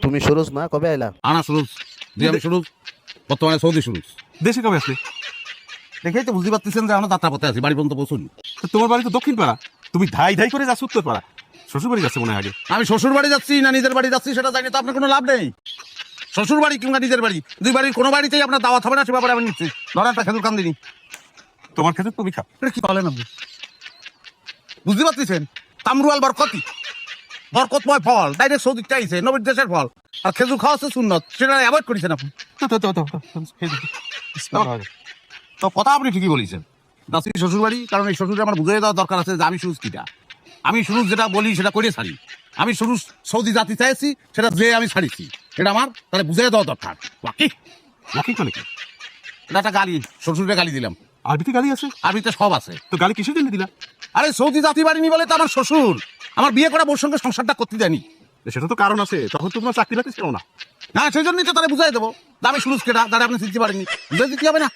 তুমি সুরজ না, কবে আইলা? আনা সুরজ, জি আমি সুরজ, বর্তমানে সৌদি সুরজ। দেশে কবে আসলে? দেখেই তো বুঝতে পারতেছেন যে আমরা যাত্রা পথে আছি, বাড়ি পর্যন্ত পৌঁছুনি। তো তোমার বাড়ি তো দক্ষিণ পাড়া, তুমি ধাই ধাই করে যাচ্ছ উত্তর পাড়া। শ্বশুর বাড়ি যাচ্ছে মনে হয় আগে। আমি শ্বশুর বাড়ি যাচ্ছি না নিজের বাড়ি যাচ্ছি সেটা জানি তো আপনার কোনো লাভ নেই। শ্বশুর বাড়ি কিংবা নিজের বাড়ি, দুই বাড়ির কোনো বাড়িতেই আপনার দাওয়াত হবে না, সে ব্যাপারে আমি নিচ্ছি। ধরেন একটা খেজুর কান দিনি, তোমার ক্ষেত্রে তুমি খাও। এটা কি পালেন আপনি? বুঝতে পারতেছেন, তামরুয়াল বরকতি, বরকতময় ফল, ডাইরেক্ট সৌদি চাইছে, নবীর দেশের ফল। আর খেজুর খাওয়া হচ্ছে সুন্নত, সেটা অ্যাভয়েড করেছেন আপনি। তো কথা আপনি ঠিকই বলেছেন, যাচ্ছি শ্বশুর বাড়ি, কারণ এই শ্বশুরে আমার বুঝিয়ে দেওয়া দরকার আছে যে আমি সুরুজ কিটা। আমি সুরুজ যেটা বলি সেটা করে ছাড়ি। আমি সুরুজ সৌদি জাতি চাইছি, সেটা যে আমি ছাড়িছি, এটা আমার তাহলে বুঝিয়ে দেওয়া দরকার। বাকি বাকি মানে কি? এটা একটা গালি, শ্বশুরে গালি দিলাম। আরবিতে গালি আছে? আরবিতে সব আছে। তো গালি কিসের জন্য দিলা? আরে সৌদি জাতি বাড়িনি বলে তো আমার শ্বশুর আমার বিয়ে করা বউর সঙ্গে সংসারটা করতে দেয়নি। সেটা তো কারণ আছে, তখন তো তোমার চাকরি বাকরি ছিল না। না সেই জন্যই তো তারা বুঝাই দেবো, আমি সুরুজ কেটা, তারা আপনি শিখতে পারেননি, বুঝাই দিতে হবে না।